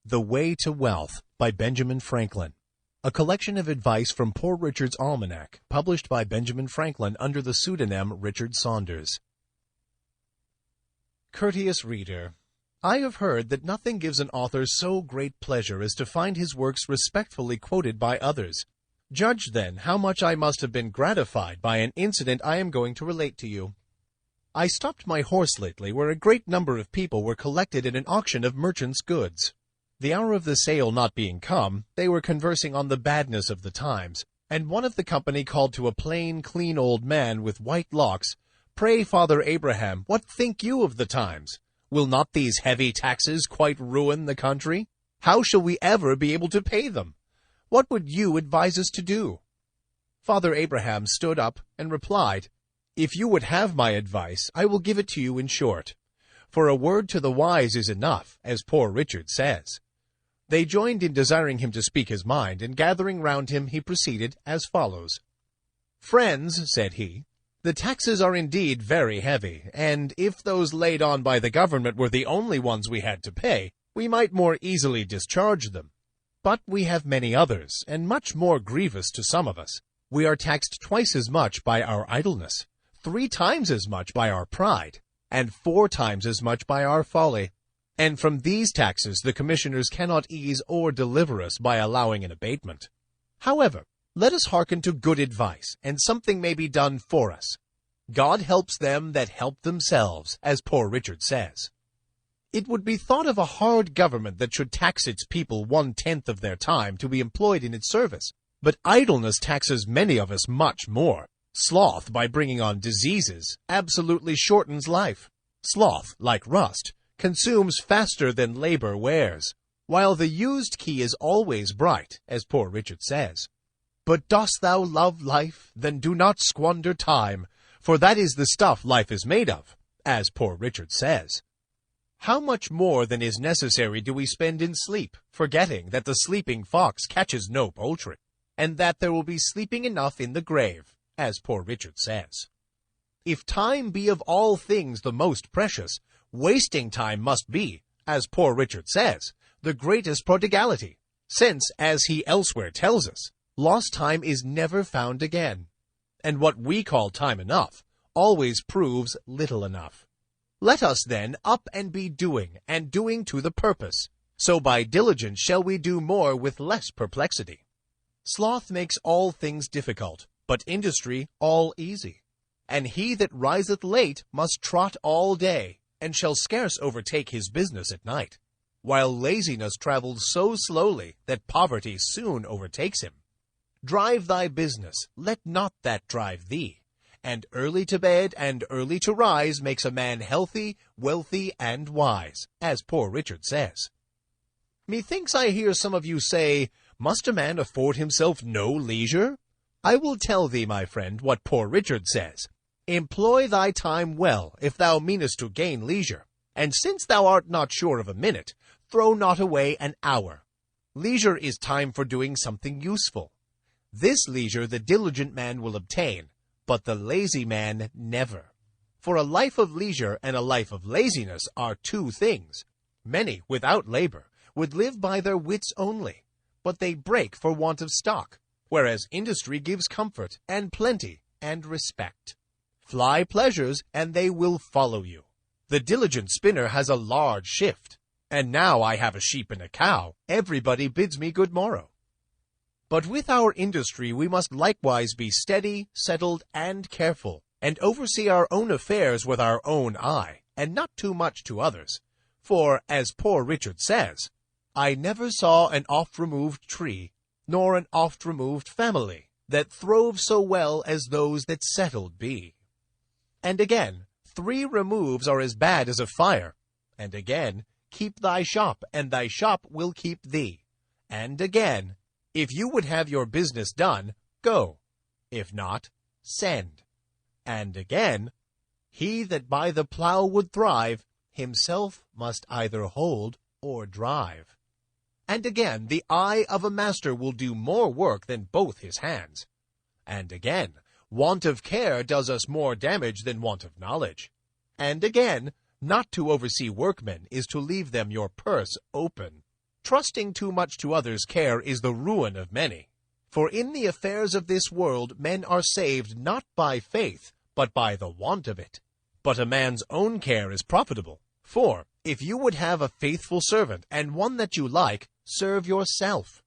The Way to Wealth by Benjamin Franklin. A collection of advice from Poor Richard's Almanac, published by Benjamin Franklin under the pseudonym Richard Saunders. Courteous reader, I have heard that nothing gives an author so great pleasure as to find his works respectfully quoted by others. Judge, then, how much I must have been gratified by an incident I am going to relate to you. I stopped my horse lately where a great number of people were collected at an auction of merchants' goods. The hour of the sale not being come, they were conversing on the badness of the times, and one of the company called to a plain, clean old man with white locks, "Pray, Father Abraham, what think you of the times? Will not these heavy taxes quite ruin the country? How shall we ever be able to pay them? What would you advise us to do?" Father Abraham stood up and replied, "If you would have my advice, I will give it to you in short. For a word to the wise is enough, as Poor Richard says." They joined in desiring him to speak his mind, and gathering round him, he proceeded as follows. "Friends," said he, "the taxes are indeed very heavy, and if those laid on by the government were the only ones we had to pay, we might more easily discharge them. But we have many others, and much more grievous to some of us. We are taxed twice as much by our idleness, 3 times as much by our pride, and 4 times as much by our folly. And from these taxes the commissioners cannot ease or deliver us by allowing an abatement. However, let us hearken to good advice, and something may be done for us. God helps them that help themselves, as Poor Richard says. It would be thought of a hard government that should tax its people 1/10 of their time to be employed in its service. But idleness taxes many of us much more. Sloth, by bringing on diseases, absolutely shortens life. Sloth, like rust, consumes faster than labor wears, while the used key is always bright, as Poor Richard says. But dost thou love life? Then do not squander time, for that is the stuff life is made of, as Poor Richard says. How much more than is necessary do we spend in sleep, forgetting that the sleeping fox catches no poultry, and that there will be sleeping enough in the grave, as Poor Richard says. If time be of all things the most precious, wasting time must be, as Poor Richard says, the greatest prodigality, since, as he elsewhere tells us, lost time is never found again, and what we call time enough always proves little enough. Let us then up and be doing, and doing to the purpose, so by diligence shall we do more with less perplexity. Sloth makes all things difficult, but industry all easy. And he that riseth late must trot all day, and shall scarce overtake his business at night, while laziness travels so slowly that poverty soon overtakes him. Drive thy business, let not that drive thee, and early to bed and early to rise makes a man healthy, wealthy, and wise, as Poor Richard says. Methinks I hear some of you say, must a man afford himself no leisure? I will tell thee, my friend, what Poor Richard says. Employ thy time well, if thou meanest to gain leisure, and since thou art not sure of a minute, throw not away an hour. Leisure is time for doing something useful. This leisure the diligent man will obtain, but the lazy man never. For a life of leisure and a life of laziness are 2 things. Many, without labor, would live by their wits only, but they break for want of stock, whereas industry gives comfort and plenty and respect. Fly pleasures, and they will follow you. The diligent spinner has a large shift, and now I have a sheep and a cow, everybody bids me good morrow. But with our industry we must likewise be steady, settled, and careful, and oversee our own affairs with our own eye, and not too much to others. For, as Poor Richard says, I never saw an oft-removed tree, nor an oft-removed family, that throve so well as those that settled be. And again, 3 removes are as bad as a fire. And again, keep thy shop, and thy shop will keep thee. And again, if you would have your business done, go. If not, send. And again, he that by the plough would thrive, himself must either hold or drive. And again, the eye of a master will do more work than both his hands. And again, want of care does us more damage than want of knowledge. And again, not to oversee workmen is to leave them your purse open. Trusting too much to others' care is the ruin of many. For in the affairs of this world men are saved not by faith, but by the want of it. But a man's own care is profitable. For, if you would have a faithful servant, and one that you like, serve yourself.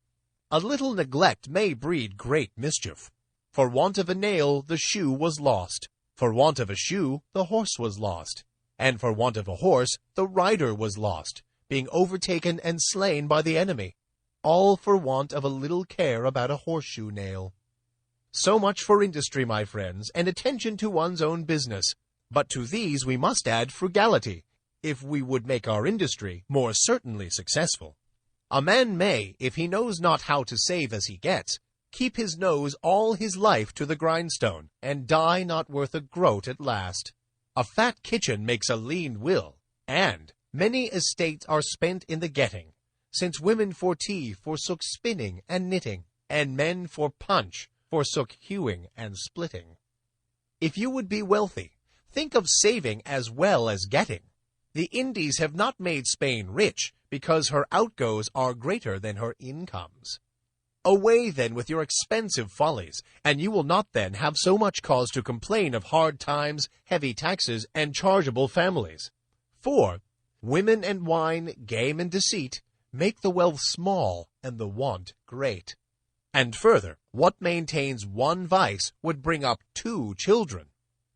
A little neglect may breed great mischief. For want of a nail the shoe was lost. For want of a shoe the horse was lost. And for want of a horse the rider was lost, being overtaken and slain by the enemy. All for want of a little care about a horseshoe nail. So much for industry, my friends, and attention to one's own business. But to these we must add frugality, if we would make our industry more certainly successful. A man may, if he knows not how to save as he gets, keep his nose all his life to the grindstone, and die not worth a groat at last. A fat kitchen makes a lean will, and many estates are spent in the getting, since women for tea forsook spinning and knitting, and men for punch forsook hewing and splitting. If you would be wealthy, think of saving as well as getting. The Indies have not made Spain rich, because her outgoes are greater than her incomes. Away then with your expensive follies, and you will not then have so much cause to complain of hard times, heavy taxes, and chargeable families. For women and wine, game and deceit, make the wealth small and the want great. And further, what maintains one vice would bring up 2 children.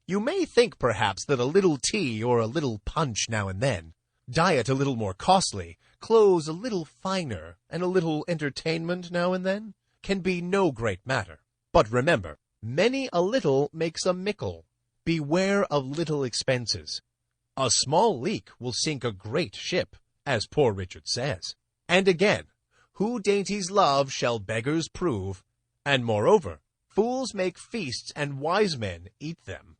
You may think perhaps that a little tea or a little punch now and then, diet a little more costly, clothes a little finer, and a little entertainment now and then, can be no great matter. But remember, many a little makes a mickle. Beware of little expenses. A small leak will sink a great ship, as poor Richard says. And again, who dainties love shall beggars prove, and moreover, fools make feasts and wise men eat them.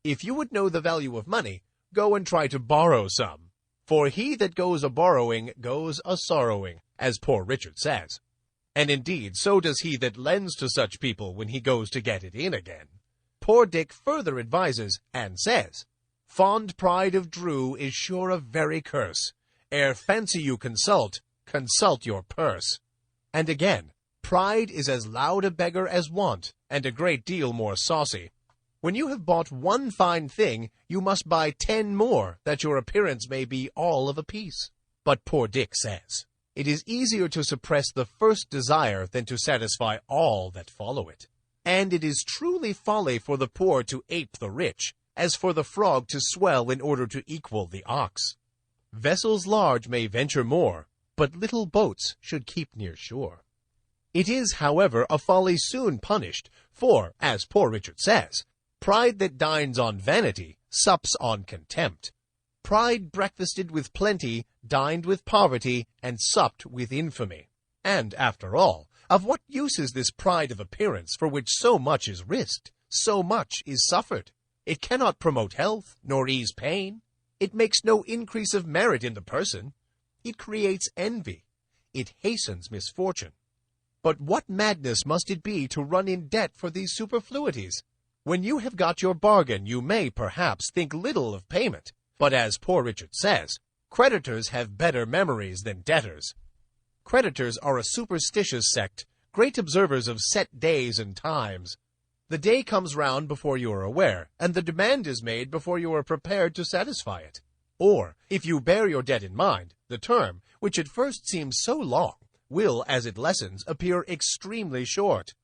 If you would know the value of money, go and try to borrow some. For he that goes a-borrowing goes a-sorrowing, as poor Richard says. And indeed, so does he that lends to such people when he goes to get it in again. Poor Dick further advises, and says, Fond pride of Drew is sure a very curse. Ere fancy you consult, consult your purse. And again, pride is as loud a beggar as want, and a great deal more saucy. When you have bought one fine thing, you must buy 10 more, that your appearance may be all of a piece. But poor Dick says, it is easier to suppress the first desire than to satisfy all that follow it. And it is truly folly for the poor to ape the rich, as for the frog to swell in order to equal the ox. Vessels large may venture more, but little boats should keep near shore. It is, however, a folly soon punished, for, as poor Richard says, pride that dines on vanity sups on contempt. Pride breakfasted with plenty, dined with poverty, and supped with infamy. And, after all, of what use is this pride of appearance for which so much is risked, so much is suffered? It cannot promote health, nor ease pain. It makes no increase of merit in the person. It creates envy. It hastens misfortune. But what madness must it be to run in debt for these superfluities? When you have got your bargain, you may, perhaps, think little of payment. But as poor Richard says, creditors have better memories than debtors. Creditors are a superstitious sect, great observers of set days and times. The day comes round before you are aware, and the demand is made before you are prepared to satisfy it. Or, if you bear your debt in mind, the term, which at first seems so long, will, as it lessens, appear extremely short.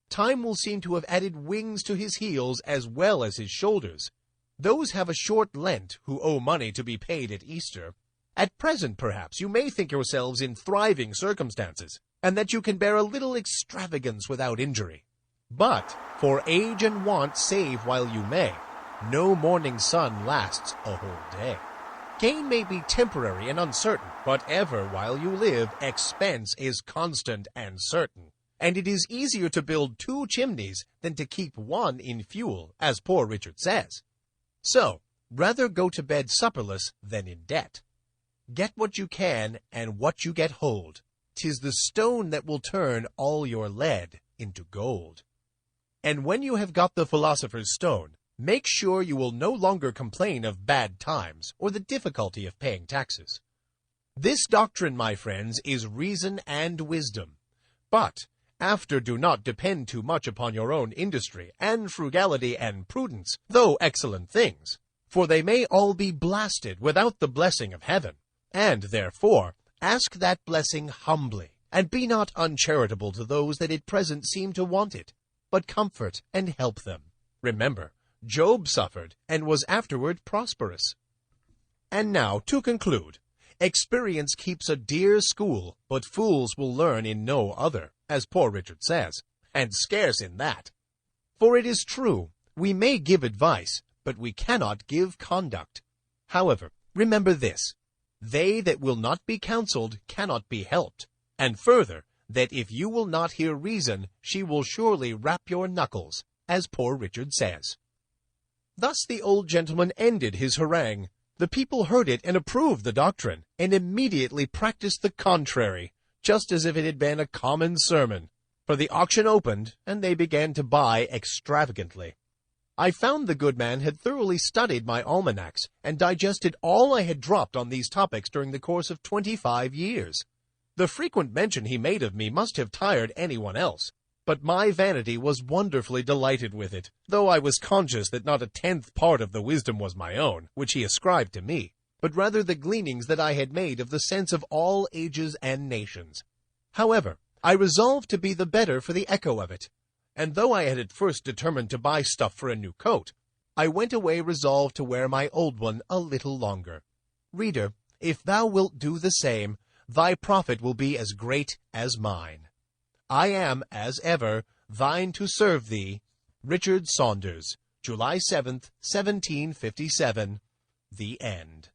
Time will seem to have added wings to his heels as well as his shoulders. Those have a short Lent who owe money to be paid at Easter. At present, perhaps, you may think yourselves in thriving circumstances, and that you can bear a little extravagance without injury. But, for age and want save while you may, no morning sun lasts a whole day. Gain may be temporary and uncertain, but ever while you live, expense is constant and certain. And it is easier to build 2 chimneys than to keep 1 in fuel, as poor Richard says. So, rather go to bed supperless than in debt. Get what you can, and what you get hold. 'Tis the stone that will turn all your lead into gold. And when you have got the philosopher's stone, make sure you will no longer complain of bad times or the difficulty of paying taxes. This doctrine, my friends, is reason and wisdom. But after do not depend too much upon your own industry, and frugality and prudence, though excellent things, for they may all be blasted without the blessing of heaven. And therefore ask that blessing humbly, and be not uncharitable to those that at present seem to want it, but comfort and help them. Remember, Job suffered, and was afterward prosperous. And now, to conclude, experience keeps a dear school, but fools will learn in no other, as Poor Richard says, and scarce in that. For it is true, we may give advice, but we cannot give conduct. However, remember this, they that will not be counseled cannot be helped, and further, that if you will not hear reason, she will surely rap your knuckles, as Poor Richard says. Thus the old gentleman ended his harangue. The people heard it and approved the doctrine, and immediately practiced the contrary, just as if it had been a common sermon. For the auction opened, and they began to buy extravagantly. I found the good man had thoroughly studied my almanacs, and digested all I had dropped on these topics during the course of 25 years. The frequent mention he made of me must have tired anyone else, but my vanity was wonderfully delighted with it, though I was conscious that not a 10th part of the wisdom was my own, which he ascribed to me, but rather the gleanings that I had made of the sense of all ages and nations. However, I resolved to be the better for the echo of it, and though I had at first determined to buy stuff for a new coat, I went away resolved to wear my old one a little longer. Reader, if thou wilt do the same, thy profit will be as great as mine. I am, as ever, thine to serve thee, Richard Saunders, July 7th, 1757. The End.